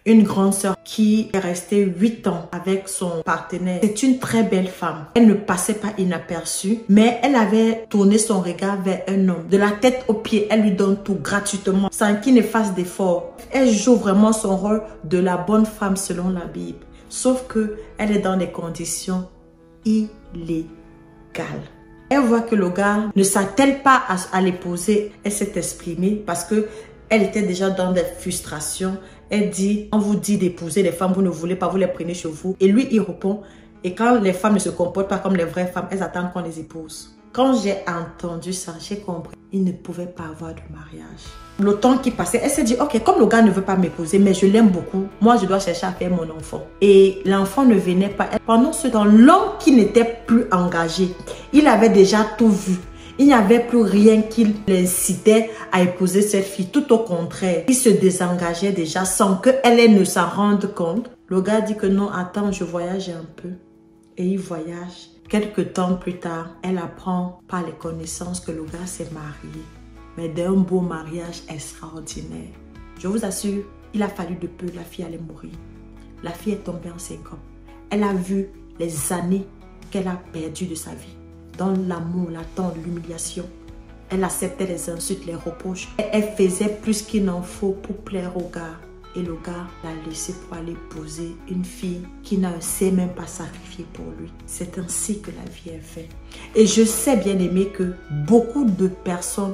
une grande sœur qui est restée 8 ans avec son partenaire. C'est une très belle femme. Elle ne passait pas inaperçue, mais elle avait tourné son regard vers un homme. De la tête aux pieds, elle lui donne tout gratuitement, sans qu'il ne fasse d'effort. Elle joue vraiment son rôle de la bonne femme selon la Bible. Sauf que elle est dans des conditions illégales. Elle voit que le gars ne s'attelle pas à l'épouser. Elle s'est exprimée parce que elle était déjà dans des frustrations. Elle dit, on vous dit d'épouser les femmes, vous ne voulez pas, vous les prenez chez vous. Et lui, il répond, et quand les femmes ne se comportent pas comme les vraies femmes, elles attendent qu'on les épouse. Quand j'ai entendu ça, j'ai compris, il ne pouvait pas avoir de mariage. Le temps qui passait, elle s'est dit, ok, comme le gars ne veut pas m'épouser, mais je l'aime beaucoup, moi je dois chercher à faire mon enfant. Et l'enfant ne venait pas. Pendant ce temps, l'homme qui n'était plus engagé, il avait déjà tout vu. Il n'y avait plus rien qui l'incitait à épouser cette fille. Tout au contraire, il se désengageait déjà sans qu'elle ne s'en rende compte. Le gars dit que non, attends, je voyage un peu. Et il voyage. Quelques temps plus tard, elle apprend par les connaissances que le gars s'est marié. Mais d'un beau mariage extraordinaire. Je vous assure, il a fallu de peu, la fille allait mourir. La fille est tombée en syncope. Elle a vu les années qu'elle a perdues de sa vie. Dans l'amour, l'attente, l'humiliation. Elle acceptait les insultes, les reproches. Elle faisait plus qu'il n'en faut pour plaire au gars. Et le gars l'a laissé pour aller épouser une fille qui ne sait même pas sacrifier pour lui. C'est ainsi que la vie est faite. Et je sais bien aimé que beaucoup de personnes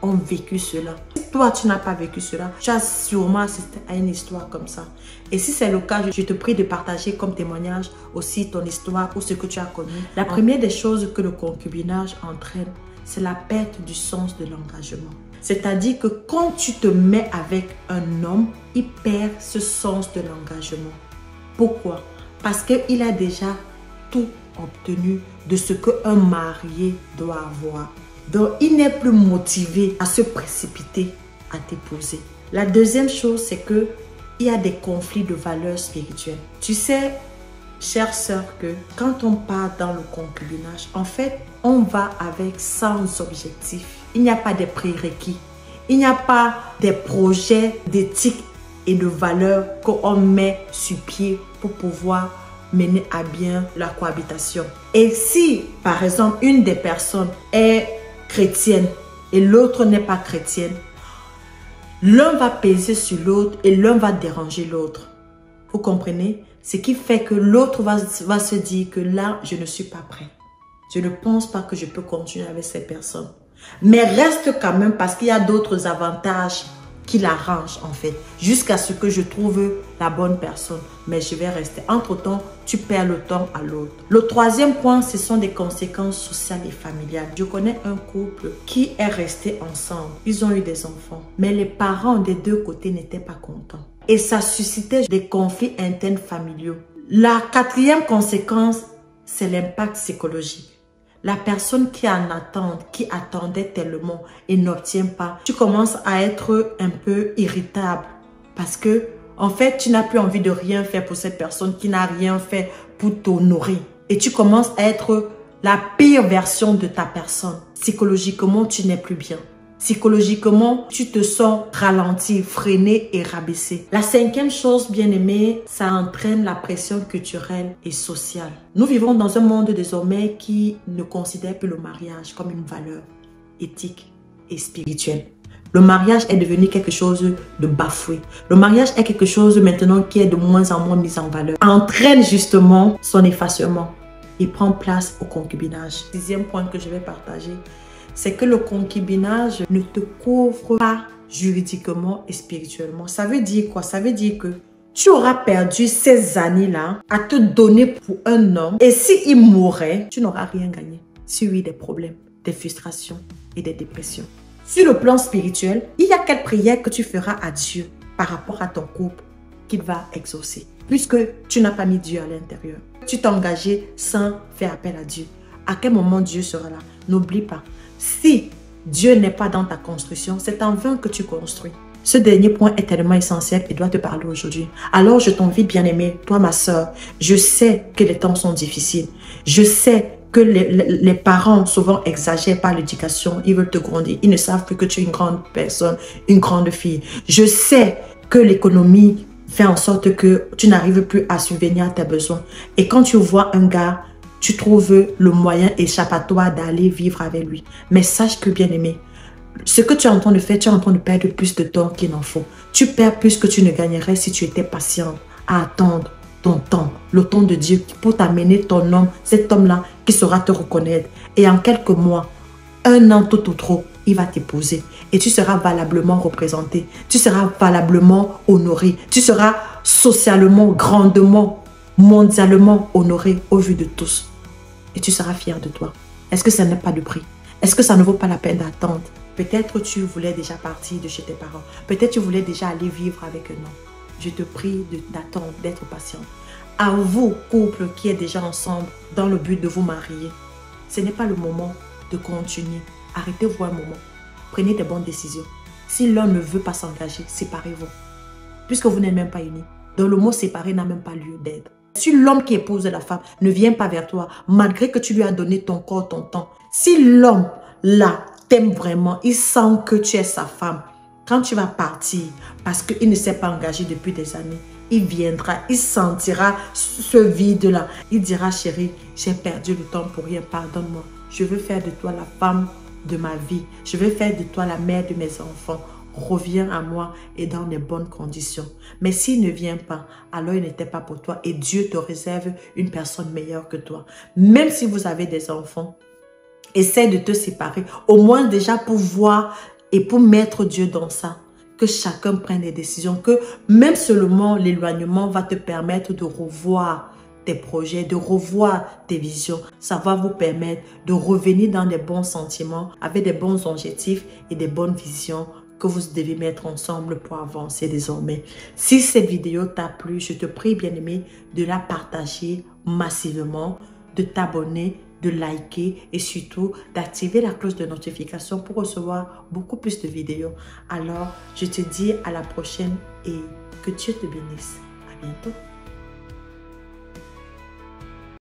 ont vécu cela. Si toi tu n'as pas vécu cela, tu as sûrement assisté à une histoire comme ça. Et si c'est le cas, je te prie de partager comme témoignage aussi ton histoire ou ce que tu as connu. La première des choses que le concubinage entraîne, c'est la perte du sens de l'engagement. C'est-à-dire que quand tu te mets avec un homme, il perd ce sens de l'engagement. Pourquoi? Parce qu'il a déjà tout obtenu de ce qu'un marié doit avoir. Donc, il n'est plus motivé à se précipiter à t'épouser. La deuxième chose, c'est que il y a des conflits de valeurs spirituelles. Tu sais, chère sœur, que quand on part dans le concubinage, en fait, on va avec sans objectif. Il n'y a pas de prérequis. Il n'y a pas des projets d'éthique et de valeurs qu'on met sur pied pour pouvoir mener à bien la cohabitation. Et si, par exemple, une des personnes est chrétienne et l'autre n'est pas chrétienne, l'un va peser sur l'autre et l'un va déranger l'autre. Vous comprenez? Ce qui fait que l'autre va se dire que là, je ne suis pas prêt. Je ne pense pas que je peux continuer avec ces personnes. Mais reste quand même parce qu'il y a d'autres avantages qui l'arrangent en fait. Jusqu'à ce que je trouve la bonne personne. Mais je vais rester. Entre-temps, tu perds le temps à l'autre. Le troisième point, ce sont des conséquences sociales et familiales. Je connais un couple qui est resté ensemble. Ils ont eu des enfants. Mais les parents des deux côtés n'étaient pas contents. Et ça suscitait des conflits internes familiaux. La quatrième conséquence, c'est l'impact psychologique. La personne qui en attend, qui attendait tellement et n'obtient pas, tu commences à être un peu irritable parce que, en fait, tu n'as plus envie de rien faire pour cette personne qui n'a rien fait pour t'honorer. Et tu commences à être la pire version de ta personne. Psychologiquement, tu n'es plus bien. Psychologiquement, tu te sens ralenti, freiné et rabaissé. La cinquième chose, bien aimée, ça entraîne la pression culturelle et sociale. Nous vivons dans un monde désormais qui ne considère plus le mariage comme une valeur éthique et spirituelle. Le mariage est devenu quelque chose de bafoué. Le mariage est quelque chose maintenant qui est de moins en moins mis en valeur. Entraîne justement son effacement. Il prend place au concubinage. Sixième point que je vais partager, c'est que le concubinage ne te couvre pas juridiquement et spirituellement. Ça veut dire quoi? Ça veut dire que tu auras perdu ces années-là à te donner pour un homme. Et s'il mourait, tu n'auras rien gagné. Si oui, des problèmes, des frustrations et des dépressions. Sur le plan spirituel, il y a quelle prière que tu feras à Dieu par rapport à ton couple qu'il va exaucer. Puisque tu n'as pas mis Dieu à l'intérieur. Tu t'es engagé sans faire appel à Dieu. À quel moment Dieu sera là? N'oublie pas. Si Dieu n'est pas dans ta construction, c'est en vain que tu construis. Ce dernier point est tellement essentiel et doit te parler aujourd'hui. Alors je t'invite, bien-aimée, toi ma soeur, je sais que les temps sont difficiles. Je sais que les parents souvent exagèrent par l'éducation. Ils veulent te grandir. Ils ne savent plus que tu es une grande personne, une grande fille. Je sais que l'économie fait en sorte que tu n'arrives plus à subvenir à tes besoins. Et quand tu vois un gars, tu trouves le moyen échappatoire d'aller vivre avec lui. Mais sache que, bien aimé, ce que tu es en train de faire, tu es en train de perdre plus de temps qu'il n'en faut. Tu perds plus que tu ne gagnerais si tu étais patient à attendre ton temps, le temps de Dieu pour t'amener ton homme, cet homme-là qui saura te reconnaître. Et en quelques mois, un an tout ou trop, il va t'épouser et tu seras valablement représenté, tu seras valablement honoré, tu seras socialement, grandement, mondialement honoré au vu de tous. Et tu seras fier de toi. Est-ce que ça n'a pas de prix? Est-ce que ça ne vaut pas la peine d'attendre? Peut-être tu voulais déjà partir de chez tes parents. Peut-être tu voulais déjà aller vivre avec un homme. Je te prie d'attendre, d'être patient. À vous, couple qui est déjà ensemble dans le but de vous marier, ce n'est pas le moment de continuer. Arrêtez-vous un moment. Prenez des bonnes décisions. Si l'un ne veut pas s'engager, séparez-vous. Puisque vous n'êtes même pas unis. Donc le mot séparer n'a même pas lieu d'être. Si l'homme qui épouse la femme ne vient pas vers toi, malgré que tu lui as donné ton corps, ton temps, si l'homme là t'aime vraiment, il sent que tu es sa femme, quand tu vas partir, parce qu'il ne s'est pas engagé depuis des années, il viendra, il sentira ce vide-là. Il dira, chérie, j'ai perdu le temps pour rien, pardonne-moi. Je veux faire de toi la femme de ma vie. Je veux faire de toi la mère de mes enfants. Reviens à moi et dans les bonnes conditions. Mais s'il ne vient pas, alors il n'était pas pour toi et Dieu te réserve une personne meilleure que toi. Même si vous avez des enfants, essaie de te séparer, au moins déjà pour voir et pour mettre Dieu dans ça. Que chacun prenne des décisions, que même seulement l'éloignement va te permettre de revoir tes projets, de revoir tes visions. Ça va vous permettre de revenir dans des bons sentiments, avec des bons objectifs et des bonnes visions que vous devez mettre ensemble pour avancer désormais. Si cette vidéo t'a plu, je te prie, bien-aimé, de la partager massivement, de t'abonner, de liker et surtout d'activer la cloche de notification pour recevoir beaucoup plus de vidéos. Alors, je te dis à la prochaine et que Dieu te bénisse. À bientôt.